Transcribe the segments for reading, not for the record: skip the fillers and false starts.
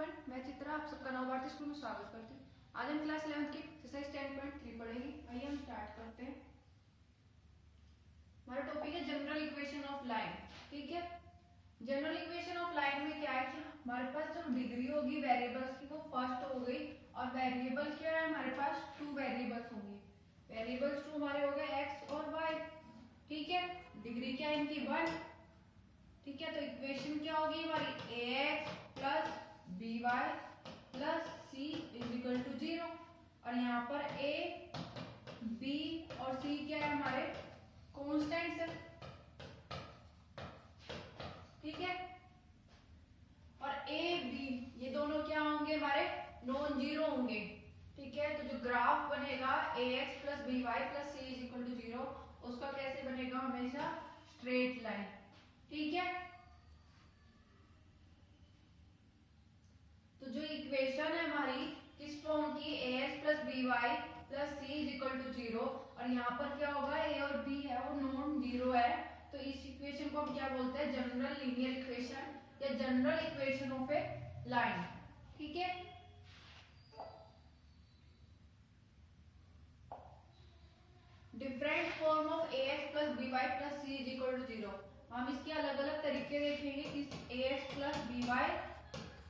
Everyone, मैं चित्रा आप सबका नव भारती स्कूल में स्वागत करती हूँ। आज हम क्लास 11 की एक्सरसाइज 10.3 पढ़ेंगे। आइए हम स्टार्ट करते हैं। हमारा टॉपिक है जनरल इक्वेशन ऑफ लाइन। ठीक है, जनरल इक्वेशन ऑफ लाइन में क्या है कि हमारे पास जो डिग्री होगी वेरिएबल्स की वो फर्स्ट हो गई, और वेरिएबल क्या है हमारे पास टू वेरिएबल्स होंगे। वेरिएबल्स टू हमारे हो गए एक्स और वाई। ठीक है, डिग्री क्या है इनकी 1। ठीक है, तो इक्वेशन क्या होगी हमारी ax plus B Y plus C is equal to 0। और यहाँ पर a, b और c क्या है हमारे कॉन्स्टेंट्स है। ठीक है, और a b ये दोनों क्या होंगे हमारे नॉन जीरो होंगे। ठीक है, तो जो ग्राफ बनेगा ax plus B Y plus C is equal to 0 उसका कैसे बनेगा, हमेशा स्ट्रेट लाइन। ठीक है, तो जो इक्वेशन है हमारी किस फॉर्म की ax plus B Y plus C is equal to 0, और यहाँ पर क्या होगा a और b है वो नॉन जीरो है, तो इस इक्वेशन को हम क्या बोलते हैं, जनरल लीनियर इक्वेशन या general equation of a line. ठीक है, different form of ax plus B Y plus C is equal to 0। हम इसके अलग अलग तरीके देखेंगे कि ax plus B Y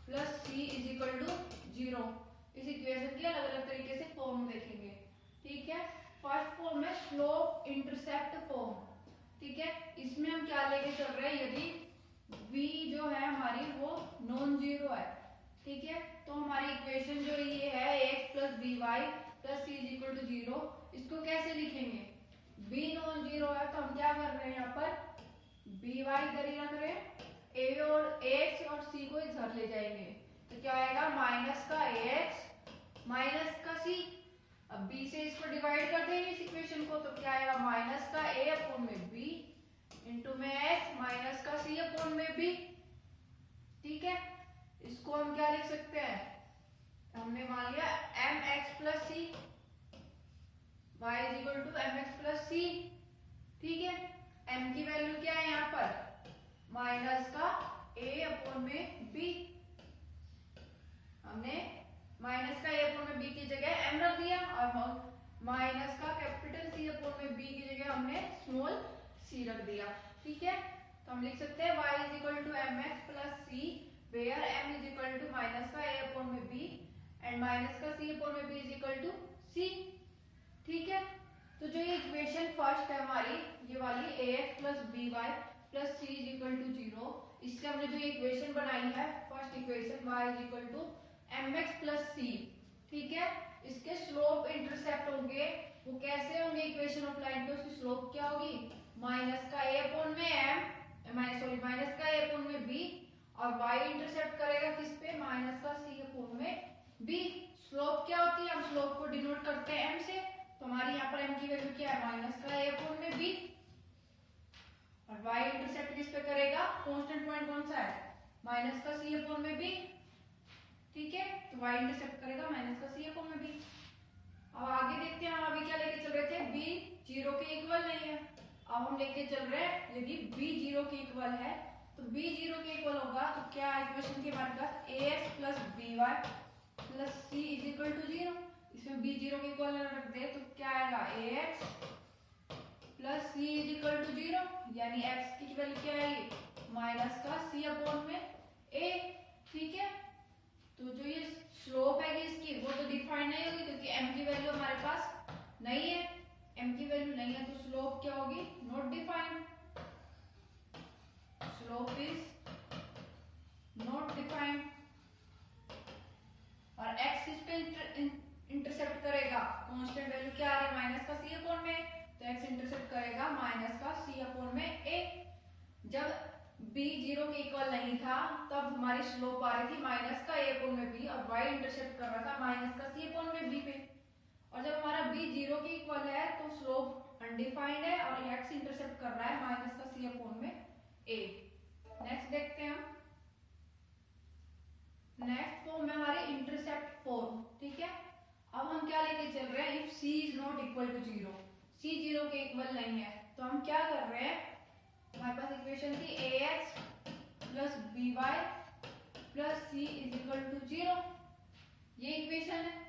plus C is equal to 0। इस इक्वेशन के अलग अलग तरीके से फॉर्म देखेंगे। ठीक है, फर्स्ट फॉर्म है स्लोप इंटरसेप्ट फॉर्म। ठीक है, इसमें हम क्या लेके चल रहे हैं, यदि v जो है हमारी वो नॉन जीरो है। ठीक है, तो हमारी इक्वेशन जो ये है ax plus B Y plus C is equal to 0, इसको कैसे लिखेंगे, b नॉन जीरो है तो हम क्या कर रहे हैं, यहाँ पर बी वाई इधर ही रख रहे हैं, a और ax और c को इधर ले जाएंगे, तो क्या आएगा माइनस का ax माइनस का c। अब b से इसको डिवाइड कर देंगे इस इक्वेशन को, तो क्या आएगा माइनस का a अपॉन में b इंटू में x माइनस का c अपॉन में b। ठीक है, इसको हम क्या लिख सकते हैं, हमने मान लिया mx plus c y is equal to mx plus c। ठीक है, m की वैल्यू क्या है यहाँ पर माइनस का a अपॉन में b। हमने माइनस का a अपॉन में b की जगह m रख दिया, और माइनस का कैपिटल C अपॉन में b की जगह हमने स्मॉल c रख दिया। ठीक है, तो हम लिख सकते हैं y is equal to mx plus c where m is equal to minus का a अपॉन में b एंड माइनस का c अपॉन में b is equal to c। ठीक है, तो जो ये इक्वेशन फर्स्ट है हमारी ये वाली ax plus B Y plus C is equal to 0, इससे हमने जो इक्वेशन बनाई है first equation y is equal to mx plus C. ठीक है, इसके स्लोप इंटरसेप्ट होंगे, वो कैसे होंगे इक्वेशन ऑफ लाइन पे, उसकी स्लोप क्या होगी माइनस का a अपॉन में m माइनस का a अपॉन में b, और y इंटरसेप्ट करेगा किस पे माइनस का c अपॉन में b। स्लोप क्या होती है, हम स्लोप को डिनोट करते हैं m से, तो हमारी यहाँ पर m की वैल्यू क्या है माइनस का a अपॉन में b, और y इंटरसेप्ट किस पे करेगा, कांस्टेंट पॉइंट कौन सा है माइनस का c अपॉन में b। ठीक है, तो y इंटरसेप्ट करेगा माइनस का c अपॉन में b। अब आगे देखते हैं, हम अभी क्या लेके चल रहे थे, b 0 के इक्वल नहीं है। अब हम लेके चल रहे हैं यदि b 0 के इक्वल है तो b 0 के इक्वल होगा, तो क्या इक्वेशन के हमारे पास ax plus B Y plus c is equal to 0। इसमें b 0 के इक्वल रख दे तो क्या आएगा ax plus c is equal to 0, यानी x की वैल्यू क्या आएगी माइनस का c अपॉन में a। ठीक है, तो जो ये स्लोप है इसकी वो तो डिफाइन नहीं होगी क्योंकि m की वैल्यू हमारे पास नहीं है, m की वैल्यू नहीं है तो स्लोप क्या होगी not defined, slope is not defined. और x किस पे इंटरसेप्ट करेगा, कांस्टेंट वैल्यू क्या आ रही है माइनस का c अपॉन में, तो x इंटरसेप्ट करेगा माइनस का c अपॉन में a। जब b 0 के इक्वल नहीं था तब हमारी स्लोप आ रही थी माइनस का a अपॉन में b, और y इंटरसेप्ट कर रहा था माइनस का c अपॉन में b पे, और जब हमारा b 0 के इक्वल है तो स्लोप अनडिफाइंड है और x इंटरसेप्ट कर रहा है माइनस का c अपॉन में a। नेक्स्ट देखते हैं हम, नेक्स्ट फॉर्म है हमारी इंटरसेप्ट फॉर्म। ठीक है, अब हम क्या लेके चल रहे हैं, if c is not equal to 0, c 0 के इक्वल नहीं है, तो हम क्या कर रहे हैं, हमारे पास इक्वेशन थी ax plus B Y plus C is equal to 0। ये इक्वेशन है।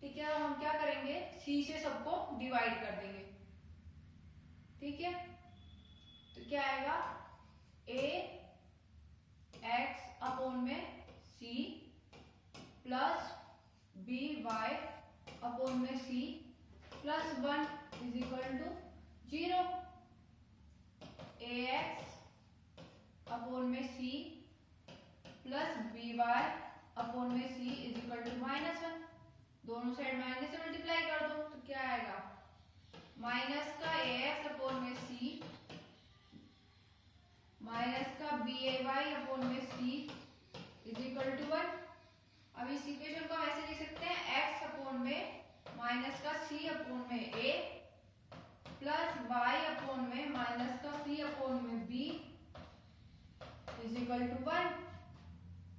ठीक है, अब हम क्या करेंगे, c से सबको डिवाइड कर देंगे। ठीक है, तो क्या आएगा, a x अपॉन में c plus b y upon में c plus 1 is equal to 0। ax upon में c प्लस by अपॉन में c इज इक्वल टू -1। दोनों साइड माइनस से मल्टीप्लाई कर दो तो क्या आएगा, माइनस का ax अपॉन में c माइनस का by अपॉन में c इज इक्वल टू 1। अब इस इक्वेशन को ऐसे लिख सकते हैं, x अपॉन में माइनस का c अपॉन में a प्लस y अपॉन में माइनस का c अपॉन में b इज इक्वल टू 1।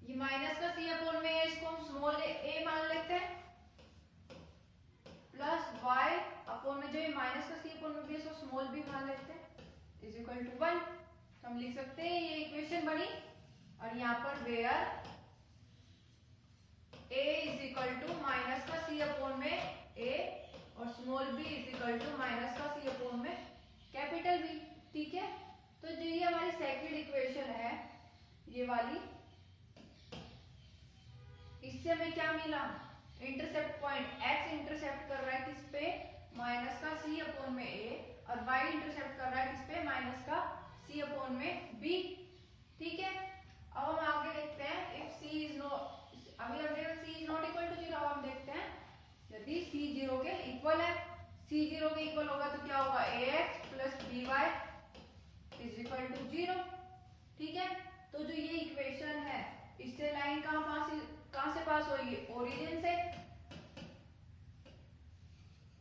ये माइनस का c अपॉन में इसको हम स्मॉल a मान लेते हैं, प्लस y अपॉन में जो ये माइनस का c अपॉन में b इसको स्मॉल b मान लेते हैं इज इक्वल टू 1। तो हम लिख सकते हैं ये इक्वेशन बनी, और यहाँ पर where a is equal to minus का c अपॉन में a और small b is equal to minus का c अपॉन में कैपिटल B। ठीक है, तो जो ये हमारी सेकंड इक्वेशन है ये वाली, इससे हमें क्या मिला, इंटरसेप्ट पॉइंट x इंटरसेप्ट कर रहा है किस पे, माइनस का c अपॉन में a, और y इंटरसेप्ट कर रहा है किस पे, माइनस का c अपॉन में b। ठीक है, अब हम आगे देखते हैं, इफ c इज नो, अभी हम देखते हैं c is not equal to 0। अब हम देखते हैं यदि c 0 के इक्वल है, c 0 के इक्वल होगा तो क्या होगा, ax plus by is equal to 0। ठीक है, तो जो ये इक्वेशन है इससे लाइन कहां से पास होगी, ओरिजिन से,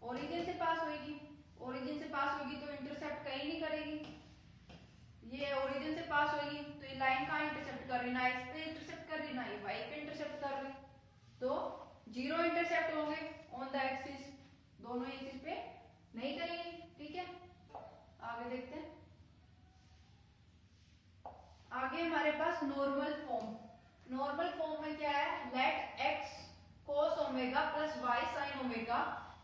ओरिजिन से पास होगी। ओरिजिन से पास होगी तो इंटरसेप्ट कहीं नहीं करेगी। ये ओरिजिन से पास होगी तो ये लाइन कहां इंटरसेप्ट कर रही, ना इस पे इंटरसेप्ट कर रही ना ये y पे इंटरसेप्ट कर रही, तो 0 इंटरसेप्ट होंगे ऑन द एक्सिस, दोनों एक्सिस पे नहीं करेंगे। ठीक है, आगे देखते हैं। आगे हमारे पास नॉर्मल फॉर्म, नॉर्मल फॉर्म में क्या है, let x cos omega plus y sin omega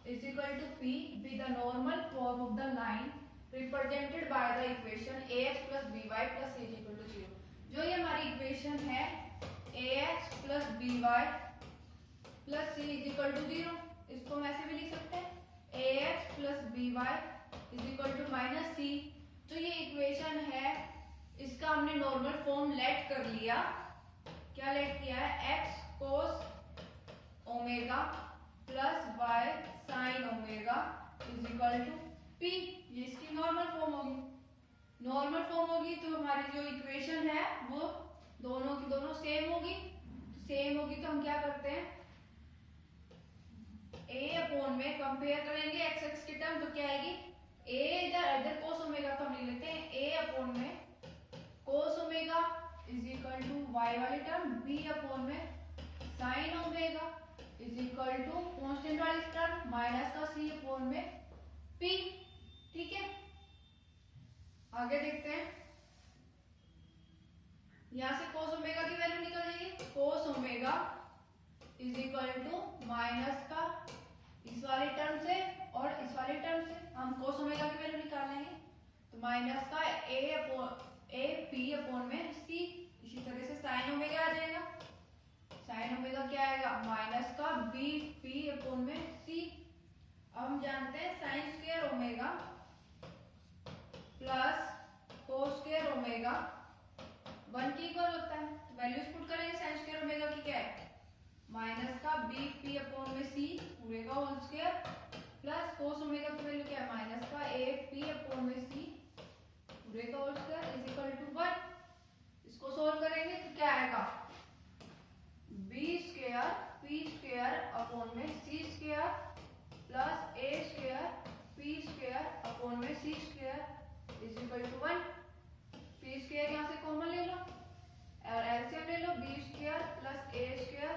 is equal to p be the normal form of the line represented by the equation ax plus by plus c is equal to 0। जो ये हमारी equation है ax plus by plus c is equal to 0, इसको हम ऐसे भी लिख सकते हैं ax plus by is equal to minus c। जो ये इक्वेशन है इसका हमने नॉर्मल फॉर्म लेट कर लिया। क्या लेट किया है, x cos omega plus y sin omega is equal to p, ये इसकी नॉर्मल फॉर्म होगी। नॉर्मल फॉर्म होगी तो हमारी जो इक्वेशन है वो दोनों की दोनों सेम होगी। सेम होगी तो हम क्या करते हैं, a अपॉन में कंपेयर करेंगे x x की टर्म, तो क्या आएगी, a इधर cos ओमेगा तो हम लिख लेते हैं a अपॉन में cos omega is equal to y वाली टर्म, b अपॉन में sin omega is equal to constant वाली टर्म माइनस का c अपॉन में p। ठीक है, आगे देखते हैं। यहां से cos ओमेगा की वैल्यू निकल जाएगी, cos omega is equal to minus का इस वाली टर्म से और इस वाली टर्म से हम cos ओमेगा की वैल्यू निकालेंगे, तो माइनस का a p अपॉन में c। इसी तरह से sin ओमेगा आ जाएगा, sin ओमेगा क्या आएगा, माइनस का b p अपॉन में c। अब हम जानते हैं sin square omega plus cos square omega 1 के इक्वल होता है, तो वैल्यूज पुट करेंगे। sin स्क्वायर ओमेगा की क्या है, माइनस का b p अपॉन में c पूरे का whole square plus cos omega की वैल्यू क्या है, माइनस का a p अपॉन में c पूरे का whole square is equal to 1। इसको सोल्व करेंगे तो क्या आएगा, b square p square upon में c square plus a square p square upon में c square is equal to 1। p square यहाँ से कॉमन ले लो और एलसीएम ले लो, b square plus a square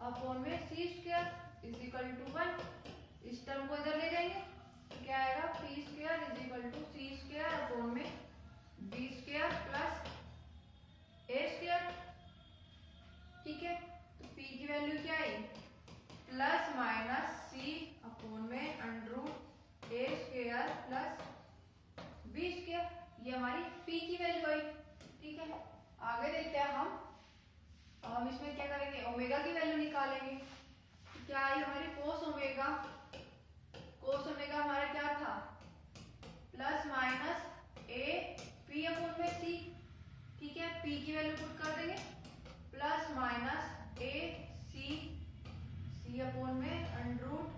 upon में c square is equal to 1। इस टर्म को इधर ले जाएंगे तो क्या आएगा, p square is equal to c square upon में b square plus a square. ठीक है, तो p वैल्यू क्या आई, प्लस माइनस सी अपोन में under root A square plus B square, ये हमारी पी की वैल्यू आई। ठीक है, आगे देखते हैं हम इसमें क्या करेंगे, ओमेगा की वैल्यू निकालेंगे। क्या आई हमारी कोस ओमेगा, कोस ओमेगा हमारा क्या था, plus minus A P upon में सी। ठीक है, पी की वैल्यू पुट कर देंगे, प्लस माइनस ए सी, सी अपोन में अंडर रूट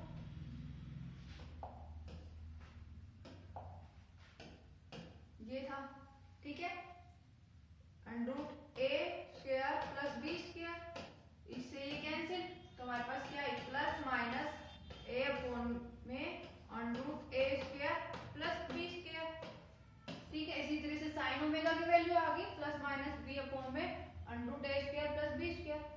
ये था। ठीक है, under root A square plus B square, इससे ये कैंसिल, तो हमारे पास क्या है, प्लस माइनस ए अपोन में under root A square plus B square. ठीक है, इसी तरह से साइन ओमेगा की वैल्यू आ गई, प्लस माइनस बी अपोन में under root A square plus B square.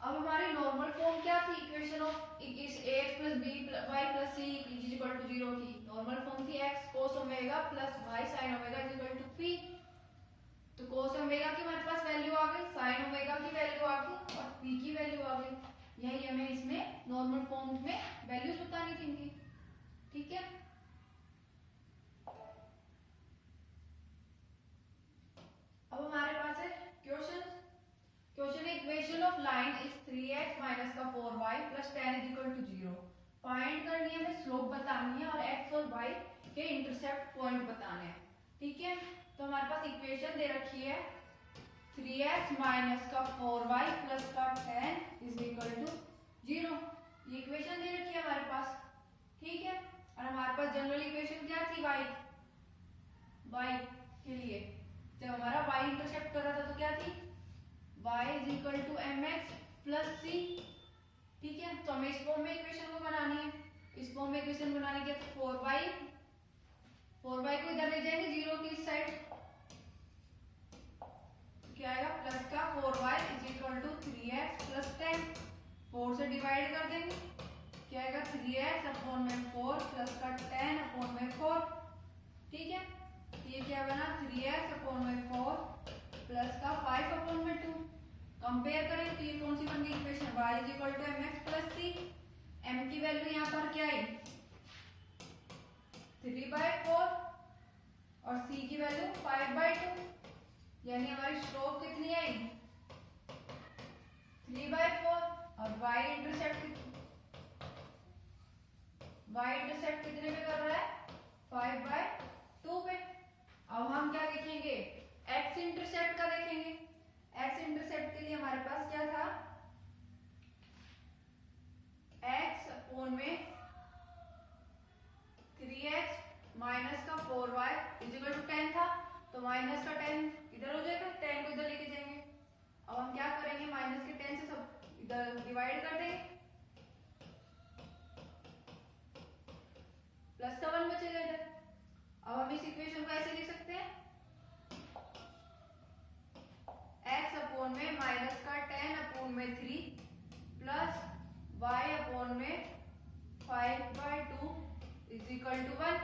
अब हमारी नॉर्मल फॉर्म क्या थी इक्वेशन ऑफ इस ax plus b y plus c is equal to 0 की, नॉर्मल फॉर्म थी x cos omega plus y sin omega is equal to p। तो cos omega की हमारे पास वैल्यू आ गई, sin ओमेगा की वैल्यू आ गई और p की वैल्यू आ गई। यही हमें इसमें नॉर्मल फॉर्म में वैल्यूज बतानी थी इनकी। ठीक है, अब हमारे पास है question. Question equation of line is 3x minus का 4y plus 10 is equal to 0। Find करनी है, हमें स्लोप बतानी है और x और y के इंटरसेप्ट पॉइंट बताने हैं। ठीक है, तो हमारे पास इक्वेशन दे रखी है 3x माइनस का 4y प्लस का 10 इज इक्वल टू 0। ये इक्वेशन दे रखी है हमारे पास। ठीक है, और हमारे पास जनरल इक्वेशन क्या थी, y के लिए जब हमारा y इंटरसेप्ट कर रहा था तो क्या थी, y is equal to mx plus c। ठीक है, तो हमें इस फॉर्म में इक्वेशन को बनानी है। इस फॉर्म में इक्वेशन बनाने के तो 4y को इधर ले जाएंगे 0 की इस साइड, क्या आएगा, प्लस का 4y is equal to 3x plus 10, 4 से डिवाइड कर देंगे, क्या आएगा 3x अपॉन में 4 प्लस का 10 अपॉन में 4। ठीक है, ये क्या बना 3x अपॉन में 4 प्लस का 5 अपॉन में 2। कंपेयर करें तो ये कौन सी बन गई equation, y is equal to mx plus c। m की वैल्यू यहाँ पर क्या आई 3/4 और c की वैल्यू 5/2, यानी हमारी स्लोप कितनी आई 3/4 और y इंटरसेप्ट कितने पे कर रहा है 5/2 पे। अब हम क्या देखेंगे, x इंटरसेप्ट का देखेंगे। x इंटरसेप्ट के लिए हमारे पास क्या था, x अपोन में 3x माइनस का 4y इज इक्वल टू 10 था, तो माइनस का 10 इधर हो जाएगा, 10 को इधर लेके जाएंगे। अब हम क्या करेंगे, माइनस के 10 से सब इधर डिवाइड कर देंगे, प्लस का 1 बचेगा इधर। अब हम इस इक्वेशन को ऐसे लिख सकते हैं, x अपोन में माइनस का 10 अपोन में 3 प्लस y अपोन में 5/2 इज इक्वल टू 1।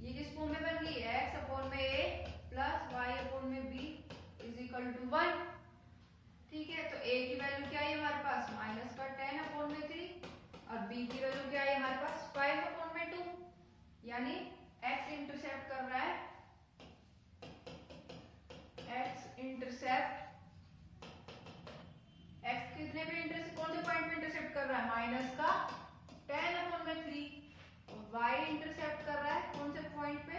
ये किस फॉर्म में बन गई, x अपोन में a प्लस y अपोन में b इज इक्वल टू 1। ठीक है, तो a की वैल्यू क्या है हमारे पास, माइनस का 10 अपोन में 3 और b की वैल्यू क्या है हमारे पास 5 अपोन में 2, यानी x इंटरसेप्ट कर रहा है, x इंटरसेप्ट x कितने पे इंटरसेप्ट, कौन से पॉइंट पे इंटरसेप्ट कर रहा है, माइनस का 10 अपोन में 3 और y इंटरसेप्ट कर रहा है कौन से पॉइंट पे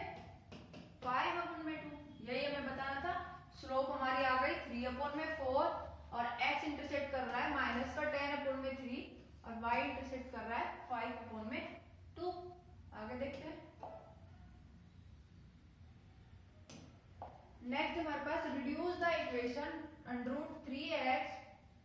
5 अपोन में 2। यही हमें बताना था। स्लोप हमारी आ गई 3 अपोन में 4 और x इंटरसेप्ट कर रहा है माइनस का 10 अपोन में 3 और y इंटरसेप्ट कर रहा है 5 अपोन में 2। आगे देखते हैं। नेक्स्ट हमारे पास reduce the equation under root 3x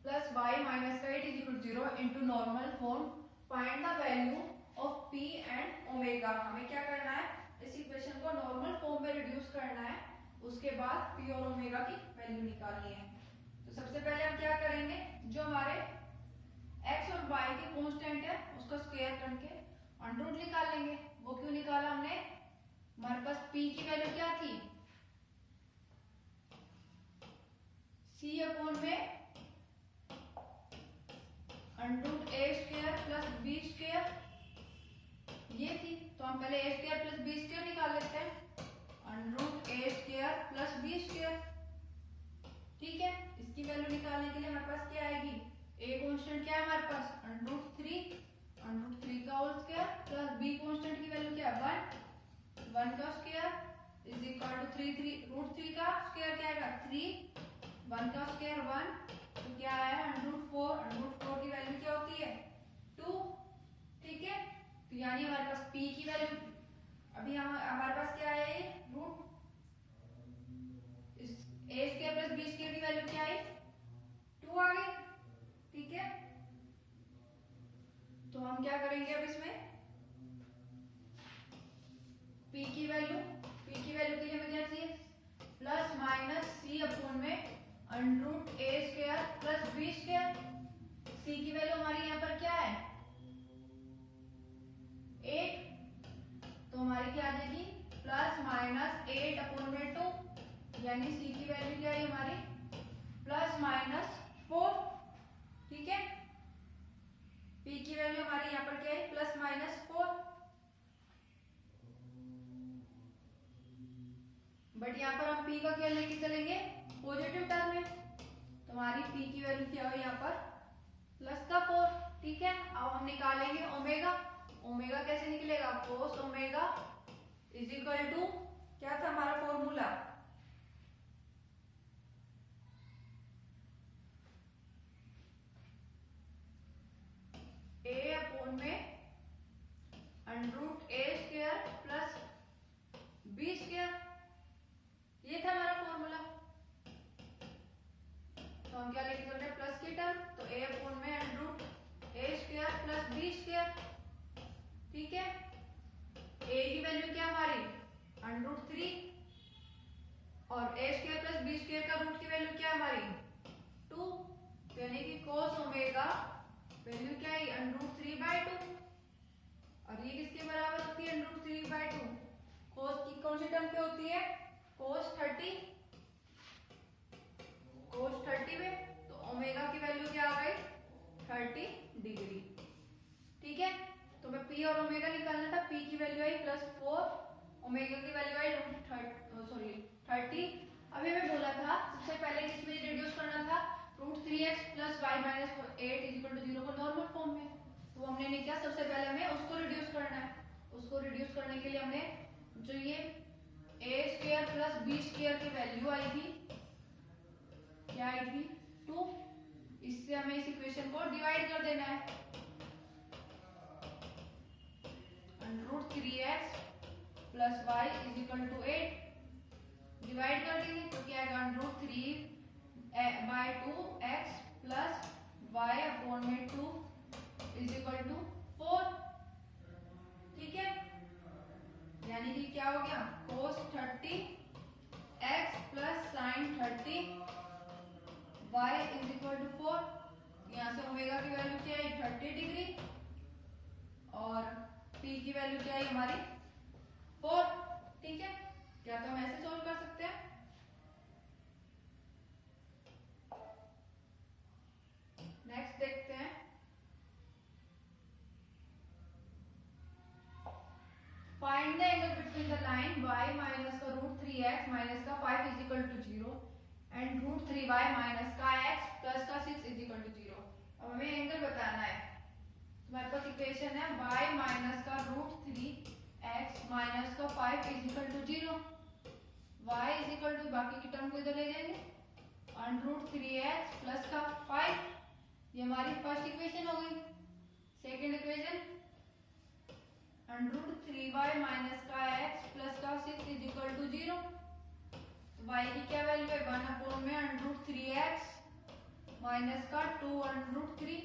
plus y minus का 8 is equal to 0 into normal form, find the value of p and omega. हमें क्या करना है, इस इक्वेशन को नॉर्मल फॉर्म में रिड्यूस करना है, उसके बाद p और ओमेगा की वैल्यू निकालनी है। तो सबसे पहले हम क्या करेंगे, जो हमारे x और y के कांस्टेंट है उसका स्क्वायर करके अंडर रूट निकाल लेंगे। वो क्यों निकाला हमने, हमारे पास p की वैल्यू क्या थी, c अपोन में हम पहले ए स्क्वायर प्लस बी स्क्वायर निकाल लेते हैं, under root A square plus B square. ठीक है, इसकी वैल्यू निकालने के लिए हमारे पास क्या आएगी, ए कांस्टेंट क्या है हमारे पास, अंडर रूट 3 का whole square plus B constant की वैल्यू क्या है 1 का स्क्वायर इज इक्वल टू 3 का स्क्वायर क्या आएगा 3, 1 का स्क्वायर 1, तो क्या आया अंडर रूट 4 की वैल्यू क्या होती है 2। ठीक है, तो यानी हमारे पास p की वैल्यू अभी हमारे पास क्या है, root A square plus B square की वैल्यू क्या आई 2 आ गई। ठीक है, तो हम क्या करेंगे अब इसमें p की वैल्यू के लिए हमें क्या चाहिए प्लस माइनस सी अपॉन में under root A square plus B square. सी की वैल्यू हमारी यहाँ पर क्या है 8, तो हमारी क्या आ जाएगी प्लस माइनस 8 अपॉन में 2, यानी सी की वैल्यू क्या है हमारी प्लस माइनस 4। ठीक है, पी की वैल्यू हमारी यहाँ पर क्या है प्लस माइनस 4, बट यहाँ पर हम p का क्या लेके चलेंगे पॉजिटिव टर्म में, तो हमारी p की वैल्यू क्या हो यहाँ पर प्लस का 4। ठीक है, अब हम निकालेंगे ओमेगा कैसे निकलेगा, cos omega is equal to क्या था हमारा फॉर्मूला, ए अपॉन में under root A square plus B square, ये था हमारा फॉर्मूला। तो हम क्या लेके चल रहे हैं प्लस की टर्म, तो ए अपॉन में under root A square plus B square. ठीक है, ए की वैल्यू क्या हमारी अंडर रूट 3 और ए स्क्वायर प्लस बी स्क्वायर का रूट की वैल्यू क्या हमारी 2, यानी कि कोस ओमेगा वैल्यू क्या है अंडर रूट 3/2, और ये किसके बराबर होती है अंडर रूट 3/2, कोस की कौन सी टर्म पे होती है कोस 30 में, तो ओमेगा की वैल्यू क्या आ गई 30 डिग्री। ठीक है, तो मैं p और ओमेगा निकालना था, p की वैल्यू आई +4, ओमेगा की वैल्यू आई 30। अभी मैं बोला था सबसे पहले किसमें रिड्यूस करना था √3x + y - 8 = 0 को नॉर्मल फॉर्म में, तो हमने नहीं किया, सबसे पहले हमें उसको रिड्यूस करना है। उसको रिड्यूस करने के लिए हमने जो ये a square plus b square की वैल्यू आई थी क्या आई थी 2, इससे हमें इस इक्वेशन को डिवाइड कर देना है, √3x + y = 8 डिवाइड कर देंगे, तो क्या आएगा √3/2x + y अपॉन में 2 = 4। ठीक है, यानी कि क्या हो गया cos 30x + sin 30 y = 4। यहाँ से ओमेगा की वैल्यू क्या है 30 डिग्री और p की वैल्यू क्या है हमारी 4। ठीक है, क्या तो हम ऐसे सोल्व कर सकते हैं। नेक्स्ट देखते हैं, find the angle between the line y minus का √3x माइनस का 5 = 0 एंड √3y माइनस का x प्लस का 6 = 0। अब हमें एंगल बताना है, हमारे पास इक्वेशन है y माइनस का √3x माइनस का 5 = 0, y = बाकी की टर्म को इधर ले जाएंगे √3x प्लस का 5, ये हमारी फर्स्ट इक्वेशन हो गई। सेकंड इक्वेशन √3y माइनस का x प्लस का 6 = 0, तो y की क्या वैल्यू है 1 अपॉन में √3x माइनस का 2√3।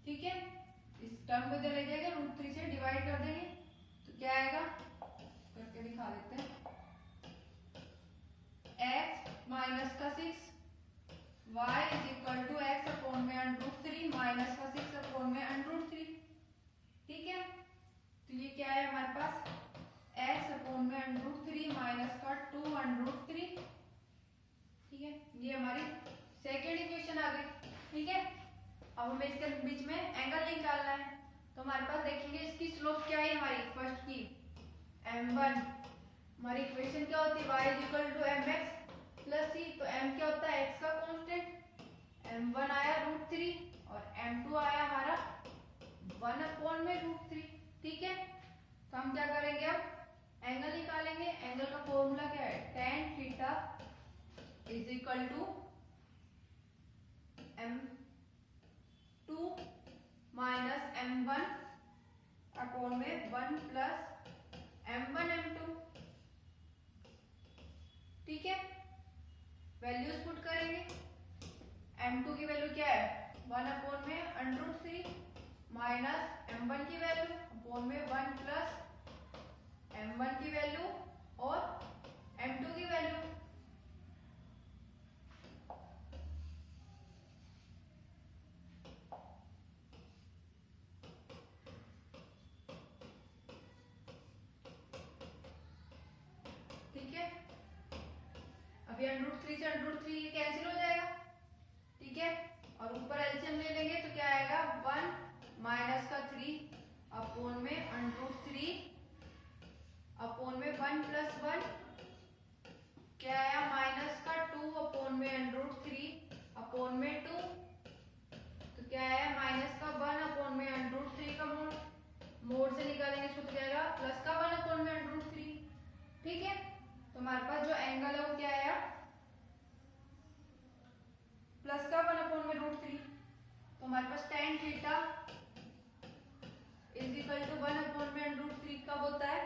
ठीक है, इस टर्म को इधर ले जाएंगे √3 से डिवाइड कर देंगे, तो क्या आएगा करके दिखा देते हैं, x माइनस का 6 y = x अपॉन में √3 माइनस का 6 अपॉन में √3। ठीक है, तो ये क्या है हमारे पास x अपॉन में √3 माइनस का 2√3। ठीक है, ये हमारी सेकेंड इक्वेशन आ गई। ठीक है, अब हमें इसके बीच में एंगल निकालना है, तो हमारे पास देखेंगे इसकी स्लोप क्या है हमारी फर्स्ट की m1। हमारी इक्वेशन क्या होती है y equal to mx plus c। तो m क्या होता है x का कांस्टेंट, m1 आया √3 और m2 आया हमारा 1/√3। ठीक है, तो हम क्या करेंगे अब एंगल निकालेंगे। एंगल का फॉर्मूला क्या है tan theta is equal to m2 minus m1 upon में 1 प्लस m1 m2। ठीक है, वैल्यूज पुट करेंगे। m2 की वैल्यू क्या है 1 अपॉन में √3 माइनस m1 की वैल्यू अपॉन में 1 प्लस m1 की वैल्यू और m2 की वैल्यू। ठीक है, अभी √3 से √3 ये कैंसिल हो जाएगा। ठीक है, और ऊपर एलसीएम ले लेंगे तो क्या आएगा 1 माइनस का 3 अपॉन में √3 अपॉन में 1 प्लस 1 क्या आया माइनस का 2 अपॉन में √3 अपॉन में 2। तो क्या आया माइनस का 1 अपॉन में √3 का मोड से निकालेंगे इसको तो क्या आएगा प्लस का 1 अपॉन में √3। ठीक है, तो हमारे पास जो एंगल है वो क्या आया प्लस का 1 अपॉन में √3। तो हमारे पास tan theta is equal to 1 upon में √3 कब होता है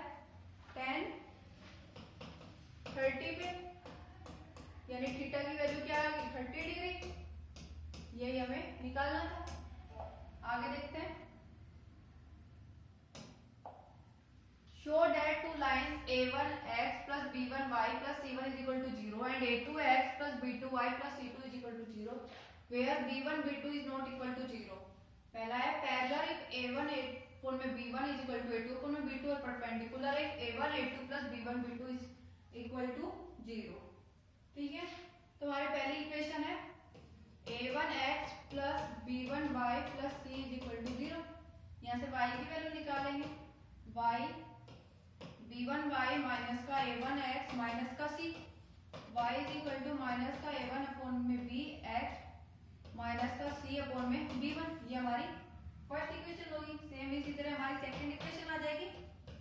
tan 30 पे, यानी थीटा की वैल्यू क्या आ गई 30 डिग्री। यही हमें निकालना था। आगे देखते हैं। Show that two lines a1x plus b1y plus c1 is equal to 0 and a2x plus b2y plus c2 is equal to 0 where b1 b2 is not equal to 0। पहला है पैरेलल if a1 अपॉन में b1 is equal to a2 upon में b2 और perpendicular if a1 a2 plus b1 b2 is equal to 0। ठीक है, तो हमारी पहली इक्वेशन है a1x plus b1y plus c is equal to 0। यहाँ से y की वैल्यू निकालेंगे y b1y माइनस का a1x माइनस का c y is equal to minus का a1 अपॉन में bx माइनस का c अपॉन में b1। ये हमारी फर्स्ट इक्वेशन होगी। सेम इसी तरह हमारी सेकंड इक्वेशन आ जाएगी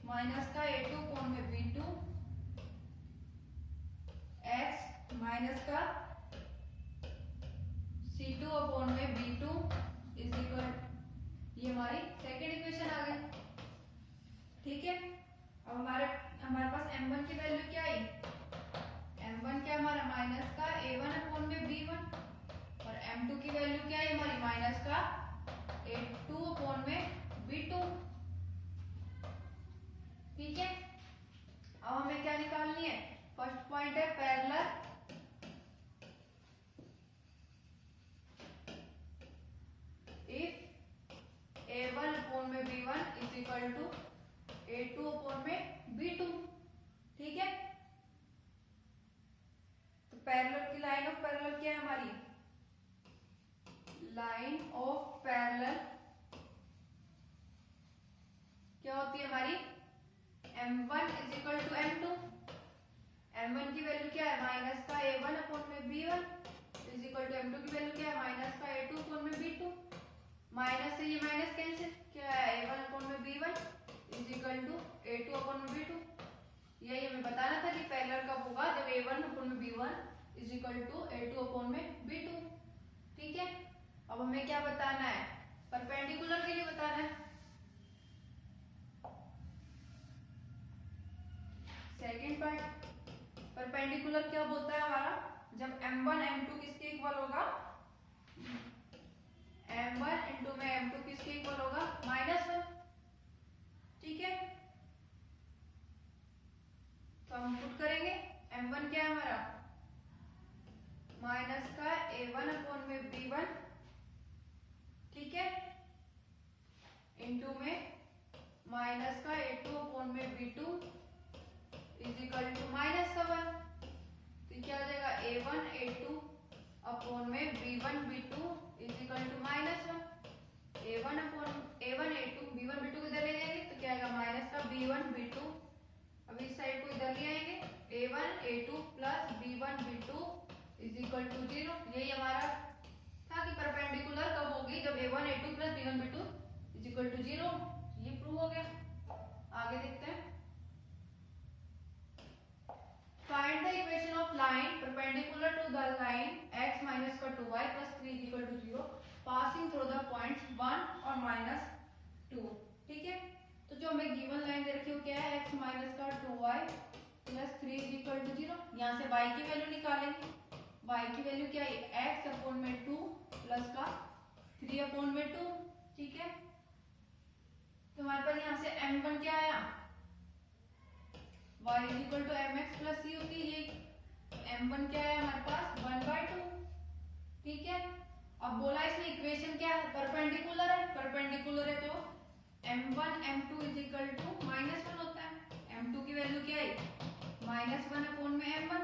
माइनस का a2 अपॉन में b2 x माइनस का c2 अपॉन में b2 इज इक्वल, ये हमारी सेकंड इक्वेशन आ गई। ठीक है, अब हमारे पास m1 की वैल्यू क्या आई m1 क्या हमारा माइनस का a1 अपॉन में b1 और m2 की वैल्यू क्या है हमारी माइनस का a2 अपॉन में b2। ठीक है, अब हमें क्या निकालनी है फर्स्ट पॉइंट है पैरेलल इफ a1 अपॉन में b1 is equal to a2 upon में b2। ठीक है, तो पैरेलल की लाइन ऑफ पैरेलल क्या है हमारी लाइन ऑफ पैरेलल क्या होती है हमारी m1 is equal to m2। m1 की वैल्यू क्या है माइनस का a1 अपॉन में b1 is equal to m2 की वैल्यू क्या है माइनस का a2 अपॉन में b2। माइनस से ये माइनस कैंसिल, क्या है a1 अपॉन में b1 is equal to a2 upon में b2। यही हमें बताना था कि पैरेलल कब होगा जब a1 अपॉन में b1 is equal to a2 upon में b2। ठीक है, अब हमें क्या बताना है परपेंडिकुलर के लिए बताना है। सेकंड पार्ट परपेंडिकुलर क्या होता है हमारा जब m1 m2 किसके इक्वल होगा m1 इंटू में m2 किसके इक्वल होगा -1। ठीक है, तो हम पुट करेंगे m1 क्या है हमारा माइनस का a1 अपॉन में b1। ठीक है, इंटू में माइनस का a2 अपॉन में b2 is equal to minus का 1। तो क्या आ जाएगा a1 a2 अपॉन में b1 b2 is equal to -1। a1 अपॉन a1 a2 b1 परपेंडिकुलर कब होगी, जब a1 a2 plus b1 b2 is equal to 0। ये प्रूव हो गया। आगे देखते हैं। Find the equation of line perpendicular to the line x minus का 2y plus 3 is equal to 0 passing through the points 1 और -2। ठीक है, तो जो हमें गिवन लाइन दे रखी है वो क्या है, x माइनस का 2y plus 3 is equal to 0। यहाँ से y की वैल्यू निकालेंगे। y की वैल्यू क्या है, x अपॉन में 2 प्लस का 3 अपॉन में 2। ठीक है, तो हमारे पास यहाँ से m1 क्या आया, y is equal to mx plus c होती है ये, तो m1 क्या है हमारे पास 1/2। ठीक है, अब बोला इसमें इक्वेशन क्या है, परपेंडिकुलर है, परपेंडिकुलर है तो m1 m2 is equal to -1 होता है। m2 की वैल्यू क्या है, -1 अपॉन में m1,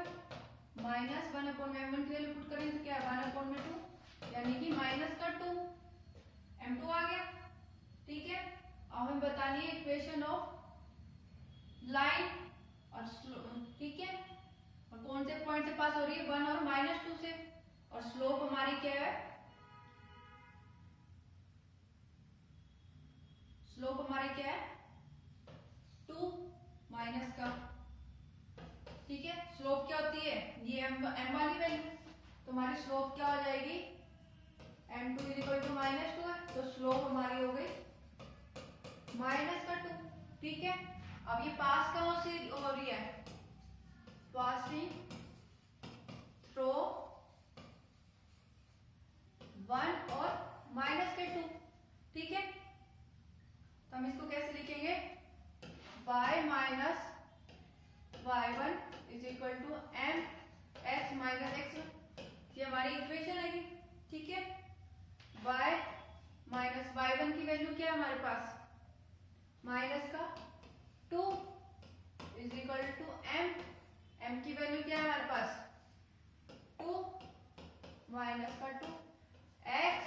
-1 अपॉन में m1 की वैल्यू पुट करें तो क्या है 1 अपॉन में 2, यानी कि -2 m2 आ गया। ठीक है, अब हमें बतानी है इक्वेशन ऑफ लाइन और स्लोप। ठीक है, और कौन से पॉइंट से पास हो रही है, 1 और -2 से, और स्लोप हमारी क्या है, स्लोप हमारी क्या है 2 माइनस का। ठीक है, स्लोप क्या होती है, ये m वाली वैल्यू, तो हमारी स्लोप क्या हो जाएगी, m2 इक्वल टू -2 है, तो स्लोप हमारी हो गई -2। ठीक है, अब ये पास कहाँ से हो रही है, पासिंग थ्रू 1 और -2। ठीक है, तो हम इसको कैसे लिखेंगे, y minus y1 is equal to m x minus x1, ये हमारी इक्वेशन है। ठीक है, y माइनस y1 की वैल्यू क्या है हमारे पास, माइनस का 2 इज इक्वल टू m की वैल्यू क्या है हमारे पास 2 माइनस का 2, x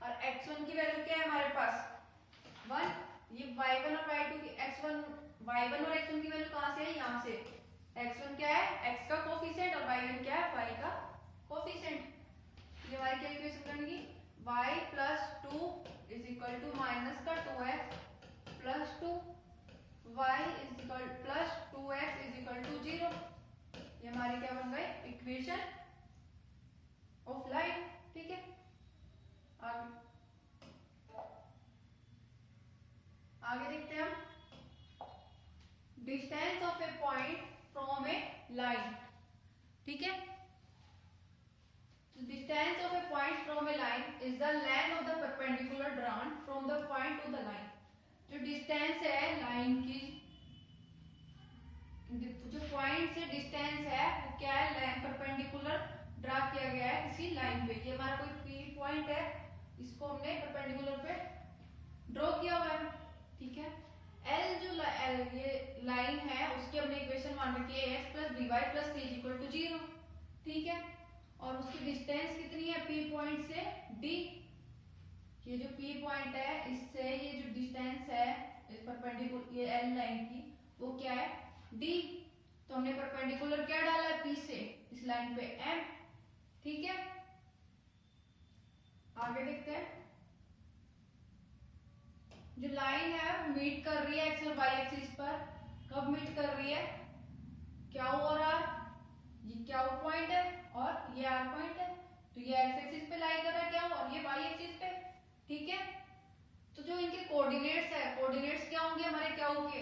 और x1 की वैल्यू क्या है हमारे पास 1। ये y1 और y2 की y1 और x1 की वैल्यू कहाँ से है, यहाँ से। x1 क्या है, x का कोफिशिएंट, और y1 क्या है, y का कोफिशिएंट। ये हमारी क्या इक्वेशन बनेगी, y plus 2 is equal to minus का 2x plus 2, y is equal plus 2x is equal to 0। ये हमारी क्या बन गई, इक्वेशन ऑफ लाइन। ठीक है, आगे देखते हैं हम, distance of A point from A line. ठीक है, distance of A point from A line is the length of the perpendicular drawn from the point two the line. जो डिस्टेंस है लाइन की, जो पॉइंट से डिस्टेंस है वो क्या है, परपेंडिकुलर ड्रा किया गया है किसी लाइन पे। ये हमारा कोई पी पॉइंट है, इसको हमने परपेंडिकुलर पे ड्रॉ किया हुआ है। ठीक है, L जो ये लाइन है उसकी हमने इक्वेशन मान रखी है ax plus by plus c equal to 0। ठीक है, और उसकी डिस्टेंस कितनी है P पॉइंट से D। ये जो P पॉइंट है इससे ये जो डिस्टेंस है इस परपेंडिकुलर ये L लाइन की वो क्या है D। तो हमने परपेंडिकुलर क्या डाला है P से इस लाइन पे M। ठीक है, आगे देखते हैं। जो लाइन है वो मीट कर रही है एक्स और वाई एक्सिस पर। कब मीट कर रही है, क्या और आर, ये क्या पॉइंट है और ये आर पॉइंट है, तो ये एक्स एक्सिस पे लाई कर रहा है क्या और ये वाई एक्सिस पे। ठीक है, तो जो इनके कोऑर्डिनेट्स है, कोऑर्डिनेट्स क्या होंगे हमारे, क्या होंगे,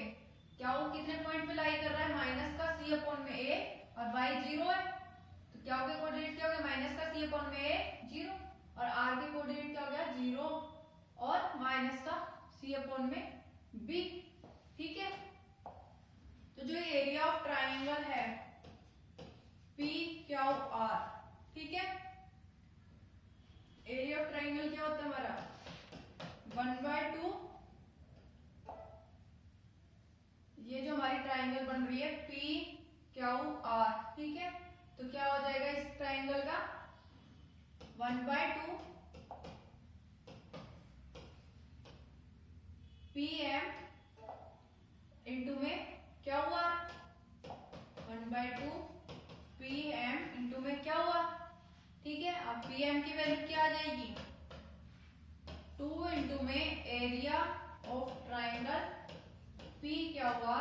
क्या वो कितने पॉइंट पे लाई कर रहा है, माइनस का c अपॉन में a और y 0 है, तो क्या हो गया कोऑर्डिनेट, क्या हो गया माइनस का c अपॉन में a 0, और r के कोऑर्डिनेट क्या हो गया 0 और माइनस का c अपॉन में b। ठीक है, तो जो एरिया ऑफ ट्राइंगल है p क्यू r, ठीक है, एरिया ऑफ ट्राइंगल क्या होता है हमारा 1/2। ये जो हमारी ट्राइंगल बन रही है पी क्यू आर, ठीक है, तो क्या हो जाएगा इस ट्राइंगल का 1/2 पी एम इंटू में क्या हुआ 1/2 पी एम इंटू में क्या हुआ। ठीक है, अब पी एम की वैल्यू क्या आ जाएगी 2 इंटू में एरिया ऑफ ट्राइंगल P क्या हुआ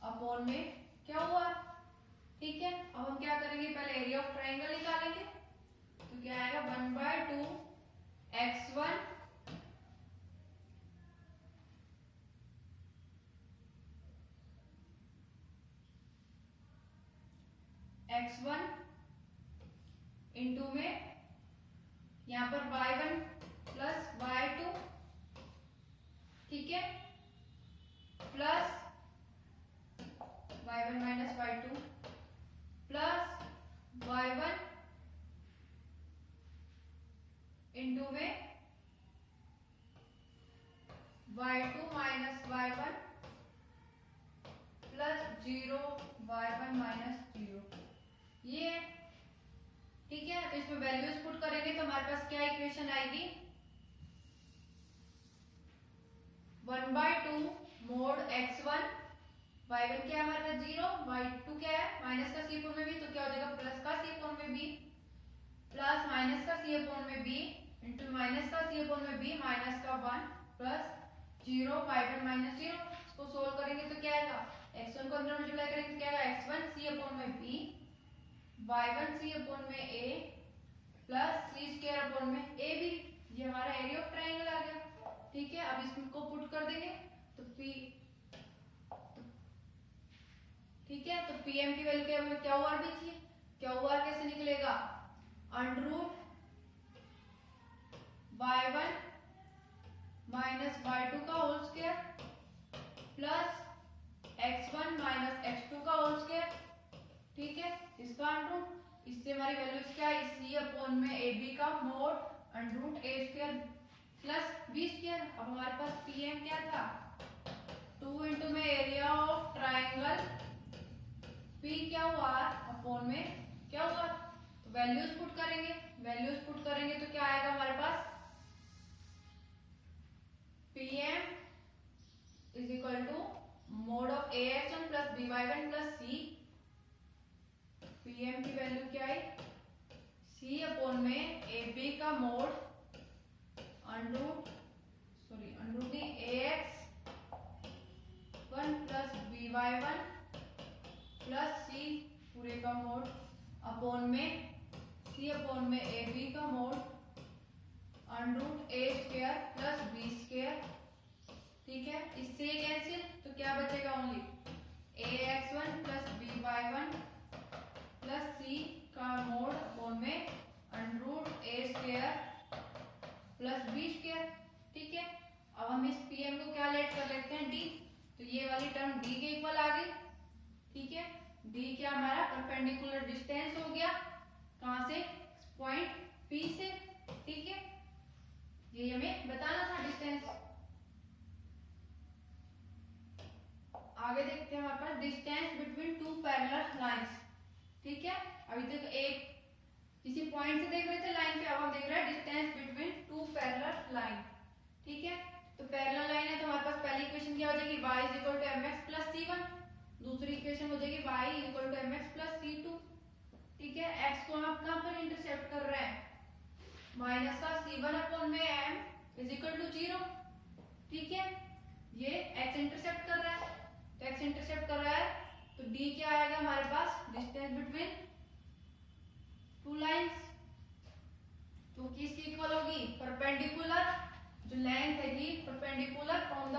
अपॉन में क्या हुआ। ठीक है, अब हम क्या करेंगे, पहले एरिया ऑफ ट्राइंगल निकालेंगे। तो क्या आएगा 1/2 x1 इंटू में यहाँ पर y1 प्लस y2, ठीक है, plus y1 minus y2 plus y1 into में y2 minus y1 plus 0 y1 minus 0, ये है। ठीक है, तो इसमें वैल्यूज पुट करेंगे तो हमारे पास क्या इक्वेशन आएगी, 1/2 मोड x1, y1 क्या है हमारे पास 0, y2 क्या है माइनस का c अपॉन में b, तो क्या हो जाएगा प्लस का c अपॉन में b प्लस माइनस का c अपॉन में b इंटू माइनस का c अपॉन में b माइनस का 1 प्लस 0 y1 माइनस 0। इसको सोल्व करेंगे तो क्या आएगा, x1 को अंदर मल्टीप्लाई करेंगे तो क्या आएगा x1 c अपॉन में b y1 c अपॉन में a plus c square upon में ab, ये हमारा एरिया ऑफ ट्रायंगल आ गया। ठीक है, अब इसको पुट कर देंगे तो p, ठीक है, तो pm की वैल्यू क्या है, क्या हुआ भी थी, क्या हुआ कैसे निकलेगा, under root y1 minus y2 का whole square plus x1 minus x2 का होल स्क्वायर। ठीक है, इसका अंडर रूट, इससे हमारी वैल्यूज क्या है, c अपॉन में ab का mod under root a square plus b square. अब हमारे पास pm क्या था, 2 इंटू में एरिया ऑफ ट्राइंगल p क्या हुआ अपॉन में क्या हुआ, तो वैल्यूज पुट करेंगे, वैल्यूज पुट करेंगे तो क्या आएगा हमारे पास, pm is equal to mod of ax1 plus by1 plus c, pm की वैल्यू क्या है, c अपॉन में ab का mod under root ax1 plus by1 plus c पूरे का मोड अपॉन में c अपॉन में ab का mod under root a square plus b square. ठीक है, इससे ये कैंसिल तो क्या बचेगा, only ax1 plus by1 plus c का मोड अपॉन में under root a square plus b square. ठीक है, अब हम इस pm को क्या लेट कर लेते हैं d, तो ये वाली टर्म d के इक्वल आ गई। ठीक है, d क्या हमारा परपेंडिकुलर डिस्टेंस हो गया, कहां से, पॉइंट p से। ठीक है, ये हमें बताना था डिस्टेंस। आगे देखते हैं हमारे पास distance between two parallel lines. ठीक है, अभी तक एक किसी पॉइंट से देख रहे थे लाइन पे, अब हम देख रहे हैं distance between two parallel line. ठीक है, तो पैरेलल लाइन है तो हमारे पास पहली इक्वेशन क्या हो जाएगी, y is equal to mx plus c1, दूसरी इक्वेशन हो जाएगी y is equal to mx plus c2। ठीक है, x को हम कहां पर इंटरसेप्ट कर रहे हैं, माइनस का c1 अपॉन में m इज इक्वल टू 0। ठीक है, ये x इंटरसेप्ट कर रहा है, तो x इंटरसेप्ट कर रहा है तो d क्या आएगा हमारे पास, डिस्टेंस बिटवीन टू लाइंस, तो किसकी इक्वल होगी, परपेंडिकुलर, जो लेंथ है perpendicular from the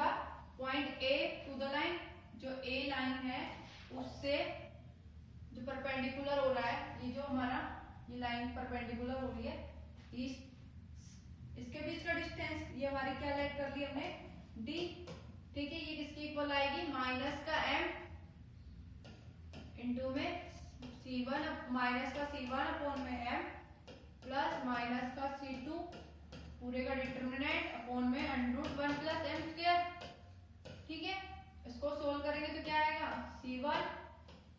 point a to the line, जो a लाइन है उससे जो परपेंडिकुलर हो रहा है, ये जो हमारा ये लाइन परपेंडिकुलर हो रही है, इसके बीच का डिस्टेंस, ये हमारी क्या लेट कर ली हमने, d। ठीक है, ये किसकी इक्वल आएगी, माइनस का m इंटू में c1 माइनस का c1 अपॉन में m प्लस माइनस का c2 पूरे का डिटरमिनेंट अपॉन में under root 1 plus m square. ठीक है, इसको सोल्व करेंगे तो क्या आएगा, c1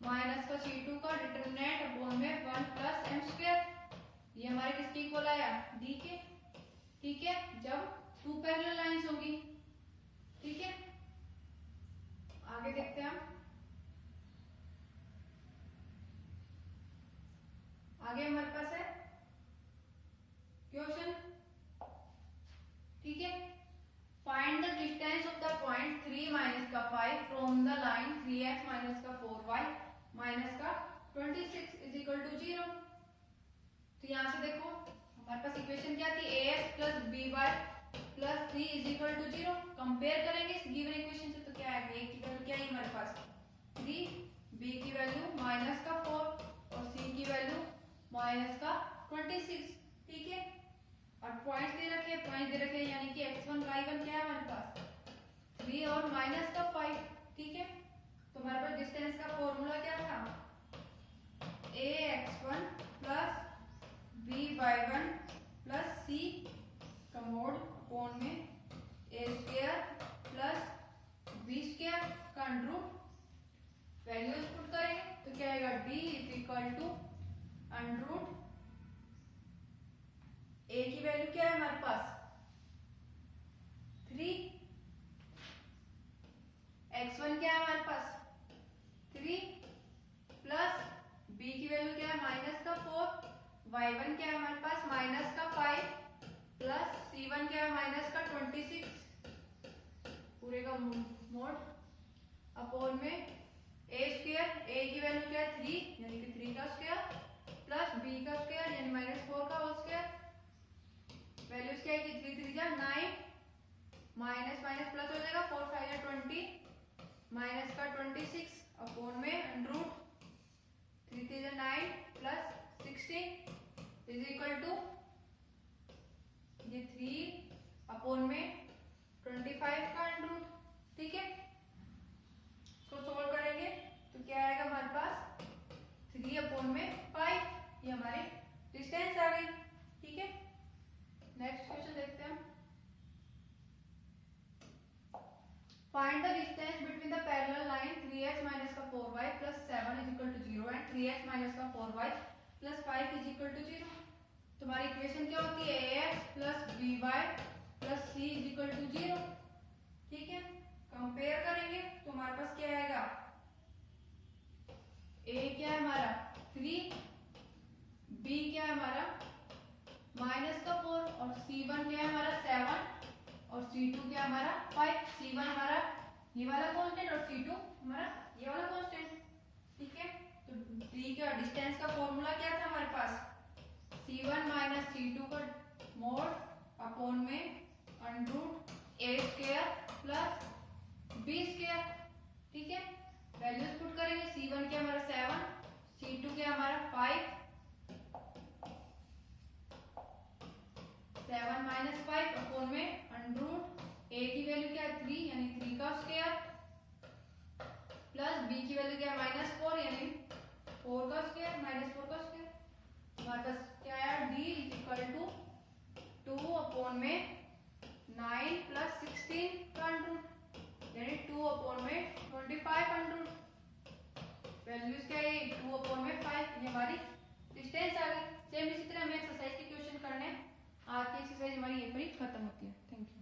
माइनस का c2 का डिटरमिनेंट अपॉन में 1 प्लस m स्क्वायर, ये हमारे किसके इक्वल आया, d के। ठीक है, जब टू पैरेलल लाइंस होगी। ठीक है, आगे देखते हैं हम, आगे हमारे पास है क्वेश्चन। ठीक माइनस का 4y माइनस का 26 इज इक्वल टू 0। तो यहाँ से देखो हमारे पास इक्वेशन क्या थी, ax plus by plus 3 is equal to 0। Compare करेंगे इस गिवन इक्वेशन से तो क्या आएगा, a की वैल्यू क्या है हमारे पास 3, b की वैल्यू माइनस का 4 और c की वैल्यू माइनस का 26। ठीक है, और पॉइंट दे रखे यानी कि x1 y1 क्या है हमारे पास 3 और माइनस का 5। ठीक है, तो हमारे पास डिस्टेंस का फॉर्मूला क्या था, ax1 plus by1 plus c का मोड अपॉन में a square plus b square का अंडर रूट। वैल्यूज पुट करेंगे तो क्या आएगा, d is equal to under root a की वैल्यू क्या है हमारे पास 3, x1 क्या है हमारे पास 3 प्लस b की वैल्यू क्या है माइनस का 4, y1 क्या है हमारे पास माइनस का 5 प्लस c1 क्या है माइनस का 26 पूरे का मोड अपॉन में a स्क्वायर, a की वैल्यू क्या है 3 यानी कि 3 का स्क्वायर प्लस b का स्क्वायर यानी माइनस 4 का होल स्क्वायर। वैल्यूज क्या है कि 3 3 जा 9 माइनस माइनस प्लस हो जाएगा 4 5 जा 20 माइनस का 26 अपॉन में अंडर रूट 3 3 जा 9 प्लस 16 इज इक्वल टू ये 3 अपॉन में 25 का अंडर रूट। ठीक है, इसको सोल्व करेंगे तो क्या आएगा हमारे पास 3 अपॉन में 5, ये हमारी डिस्टेंस आ गई। ठीक है, नेक्स्ट क्वेश्चन देखते हैं। Find the distance between the parallel line 3x minus का 4y plus 7 is equal to 0 and 3x minus का 4y plus 5 is equal to 0। तुम्हारी इक्वेशन क्या होती है, ax plus by plus c is equal to 0। ठीक है, compare करेंगे तो हमारे पास क्या आएगा, a क्या है हमारा 3, b क्या है हमारा माइनस का 4 और c1 क्या है हमारा 7 और c2 क्या है हमारा 5। c1 हमारा ये वाला कांस्टेंट और c2 हमारा ये वाला कांस्टेंट। ठीक है, तो d का डिस्टेंस का फॉर्मूला क्या था हमारे पास c1 माइनस c2 का मोड अपॉन में under root a square plus b square. ठीक है, वैल्यूज पुट करेंगे, c1 क्या हमारा 7, c2 क्या हमारा 5, 7 माइनस 5 अपॉन में अंडर रूट a की वैल्यू क्या है 3 यानी 3 का स्क्वायर प्लस b की वैल्यू क्या है माइनस 4 यानी 4 का स्क्वायर माइनस 4 का स्क्वायर। हमारे पास क्या है d is equal to 2 upon में 9 प्लस 16 का अंडर रूट यानी 2 अपॉन में 25 अंडर रूट। वैल्यूज क्या है 2 अपॉन में 5, ये हमारी डिस्टेंस आ गई। सेम इसी तरह हमें एक्सरसाइज के क्वेश्चन करने हैं। आज की एक्सरसाइज हमारी यहीं पर ही खत्म होती है। Thank you.